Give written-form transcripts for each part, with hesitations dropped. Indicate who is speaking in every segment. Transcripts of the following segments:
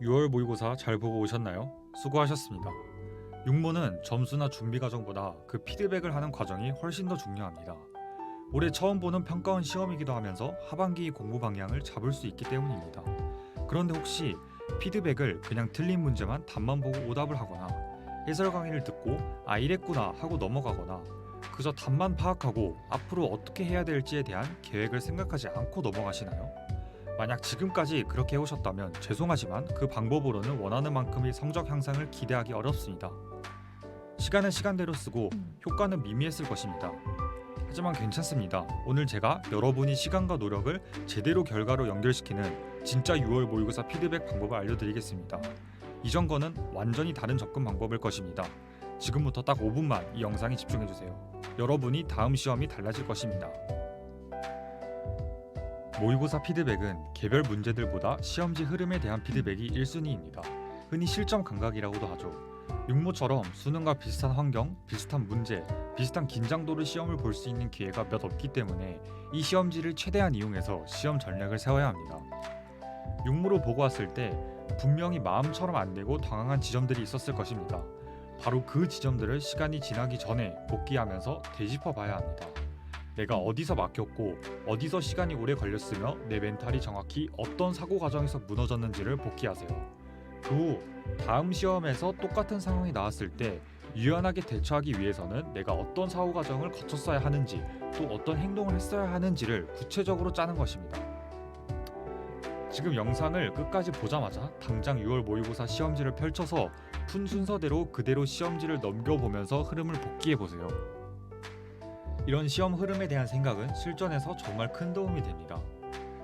Speaker 1: 6월 모의고사 잘 보고 오셨나요? 수고하셨습니다. 육모는 점수나 준비 과정보다 그 피드백을 하는 과정이 훨씬 더 중요합니다. 올해 처음 보는 평가원 시험이기도 하면서 하반기 공부 방향을 잡을 수 있기 때문입니다. 그런데 혹시 피드백을 그냥 틀린 문제만 답만 보고 오답을 하거나 해설 강의를 듣고 아 이랬구나 하고 넘어가거나 그저 답만 파악하고 앞으로 어떻게 해야 될지에 대한 계획을 생각하지 않고 넘어가시나요? 만약 지금까지 그렇게 해오셨다면 죄송하지만 그 방법으로는 원하는 만큼의 성적 향상을 기대하기 어렵습니다. 시간은 시간대로 쓰고 효과는 미미했을 것입니다. 하지만 괜찮습니다. 오늘 제가 여러분이 시간과 노력을 제대로 결과로 연결시키는 진짜 6월 모의고사 피드백 방법을 알려드리겠습니다. 이전과는 완전히 다른 접근 방법일 것입니다. 지금부터 딱 5분만 이 영상에 집중해주세요. 여러분이 다음 시험이 달라질 것입니다. 모의고사 피드백은 개별 문제들보다 시험지 흐름에 대한 피드백이 1순위입니다. 흔히 실점 감각이라고도 하죠. 육모처럼 수능과 비슷한 환경, 비슷한 문제, 비슷한 긴장도로 시험을 볼 수 있는 기회가 몇 없기 때문에 이 시험지를 최대한 이용해서 시험 전략을 세워야 합니다. 육모로 보고 왔을 때 분명히 마음처럼 안 되고 당황한 지점들이 있었을 것입니다. 바로 그 지점들을 시간이 지나기 전에 복귀하면서 되짚어 봐야 합니다. 내가 어디서 막혔고 어디서 시간이 오래 걸렸으며 내 멘탈이 정확히 어떤 사고 과정에서 무너졌는지를 복귀하세요. 그 후 다음 시험에서 똑같은 상황이 나왔을 때 유연하게 대처하기 위해서는 내가 어떤 사고 과정을 거쳤어야 하는지 또 어떤 행동을 했어야 하는지를 구체적으로 짜는 것입니다. 지금 영상을 끝까지 보자마자 당장 6월 모의고사 시험지를 펼쳐서 푼 순서대로 그대로 시험지를 넘겨보면서 흐름을 복기해보세요. 이런 시험 흐름에 대한 생각은 실전에서 정말 큰 도움이 됩니다.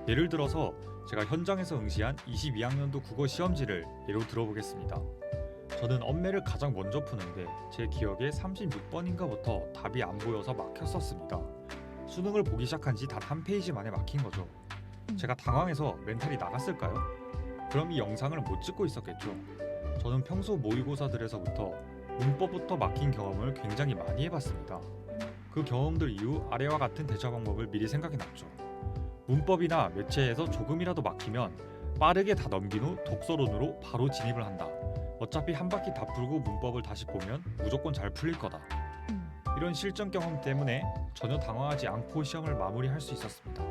Speaker 1: 예를 들어서 제가 현장에서 응시한 22학년도 국어 시험지를 예로 들어보겠습니다. 저는 엄매를 가장 먼저 푸는데 제 기억에 36번인가부터 답이 안 보여서 막혔었습니다. 수능을 보기 시작한 지 단 한 페이지 만에 막힌 거죠. 제가 당황해서 멘탈이 나갔을까요? 그럼 이 영상을 못 찍고 있었겠죠. 저는 평소 모의고사들에서부터 문법부터 막힌 경험을 굉장히 많이 해봤습니다. 그 경험들 이후 아래와 같은 대처 방법을 미리 생각해놨죠. 문법이나 매체에서 조금이라도 막히면 빠르게 다 넘긴 후 독서론으로 바로 진입을 한다. 어차피 한 바퀴 다 풀고 문법을 다시 보면 무조건 잘 풀릴 거다. 이런 실전 경험 때문에 전혀 당황하지 않고 시험을 마무리할 수 있었습니다.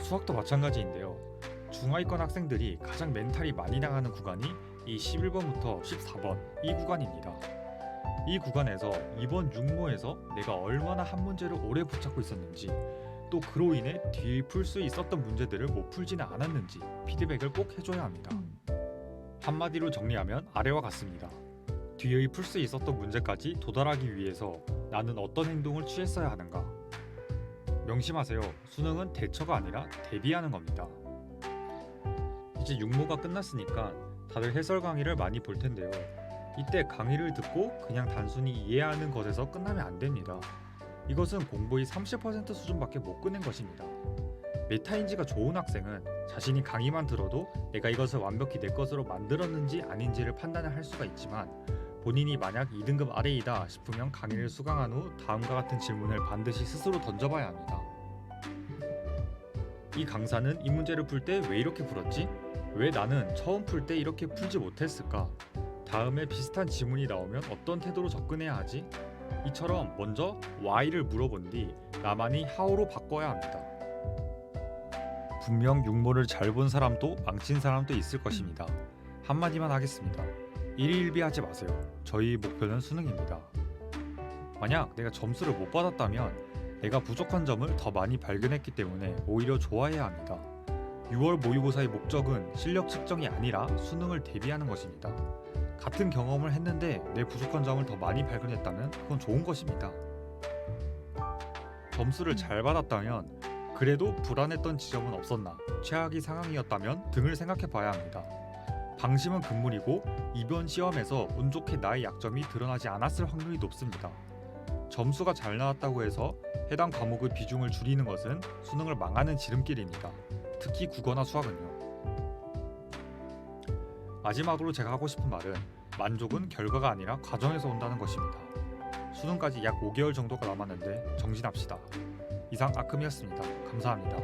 Speaker 1: 수학도 마찬가지인데요. 중하위권 학생들이 가장 멘탈이 많이 나가는 구간이 이 11번부터 14번 이 구간입니다. 이 구간에서 이번 육모에서 내가 얼마나 한 문제를 오래 붙잡고 있었는지 또 그로 인해 뒤에 풀 수 있었던 문제들을 못 풀지는 않았는지 피드백을 꼭 해줘야 합니다. 한마디로 정리하면 아래와 같습니다. 뒤의 풀 수 있었던 문제까지 도달하기 위해서 나는 어떤 행동을 취했어야 하는가. 명심하세요. 수능은 대처가 아니라 대비하는 겁니다. 이제 육모가 끝났으니까 다들 해설 강의를 많이 볼 텐데요. 이때 강의를 듣고 그냥 단순히 이해하는 것에서 끝나면 안 됩니다. 이것은 공부의 30% 수준밖에 못 끝낸 것입니다. 메타인지가 좋은 학생은 자신이 강의만 들어도 내가 이것을 완벽히 내 것으로 만들었는지 아닌지를 판단을 할 수가 있지만 본인이 만약 2등급 아래이다 싶으면 강의를 수강한 후 다음과 같은 질문을 반드시 스스로 던져봐야 합니다. 이 강사는 이 문제를 풀 때 왜 이렇게 풀었지? 왜 나는 처음 풀 때 이렇게 풀지 못했을까? 다음에 비슷한 지문이 나오면 어떤 태도로 접근해야 하지? 이처럼 먼저 why를 물어본 뒤 나만이 how로 바꿔야 합니다. 분명 육모를 잘 본 사람도 망친 사람도 있을 것입니다. 한마디만 하겠습니다. 일희일비하지 마세요. 저희 목표는 수능입니다. 만약 내가 점수를 못 받았다면 내가 부족한 점을 더 많이 발견했기 때문에 오히려 좋아해야 합니다. 6월 모의고사의 목적은 실력 측정이 아니라 수능을 대비하는 것입니다. 같은 경험을 했는데 내 부족한 점을 더 많이 발견했다면 그건 좋은 것입니다. 점수를 잘 받았다면 그래도 불안했던 지점은 없었나, 최악의 상황이었다면 등을 생각해 봐야 합니다. 방심은 금물이고 이번 시험에서 운 좋게 나의 약점이 드러나지 않았을 확률이 높습니다. 점수가 잘 나왔다고 해서 해당 과목의 비중을 줄이는 것은 수능을 망하는 지름길입니다. 특히 국어나 수학은요. 마지막으로 제가 하고 싶은 말은 만족은 결과가 아니라 과정에서 온다는 것입니다. 수능까지 약 5개월 정도가 남았는데 정진합시다. 이상 아큼이었습니다. 감사합니다.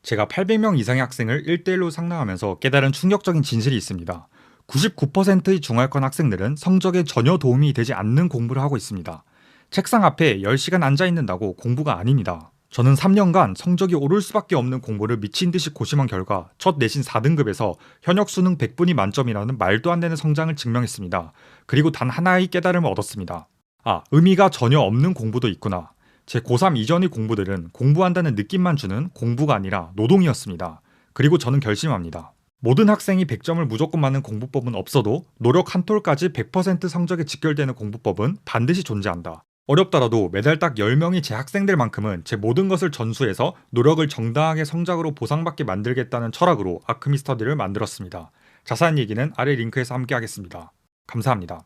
Speaker 1: 제가 800명 이상의 학생을 1대1로 상담하면서 깨달은 충격적인 진실이 있습니다. 99%의 중하위권 학생들은 성적에 전혀 도움이 되지 않는 공부를 하고 있습니다. 책상 앞에 10시간 앉아 있는다고 공부가 아닙니다. 저는 3년간 성적이 오를 수밖에 없는 공부를 미친 듯이 고심한 결과 첫 내신 4등급에서 현역 수능 100분이 만점이라는 말도 안 되는 성장을 증명했습니다. 그리고 단 하나의 깨달음을 얻었습니다. 아, 의미가 전혀 없는 공부도 있구나. 제 고3 이전의 공부들은 공부한다는 느낌만 주는 공부가 아니라 노동이었습니다. 그리고 저는 결심합니다. 모든 학생이 100점을 무조건 맞는 공부법은 없어도 노력 한 톨까지 100% 성적에 직결되는 공부법은 반드시 존재한다. 어렵더라도 매달 딱 10명이 제 학생들만큼은 제 모든 것을 전수해서 노력을 정당하게 성적으로 보상받게 만들겠다는 철학으로 아크미 스터디를 만들었습니다. 자세한 얘기는 아래 링크에서 함께 하겠습니다. 감사합니다.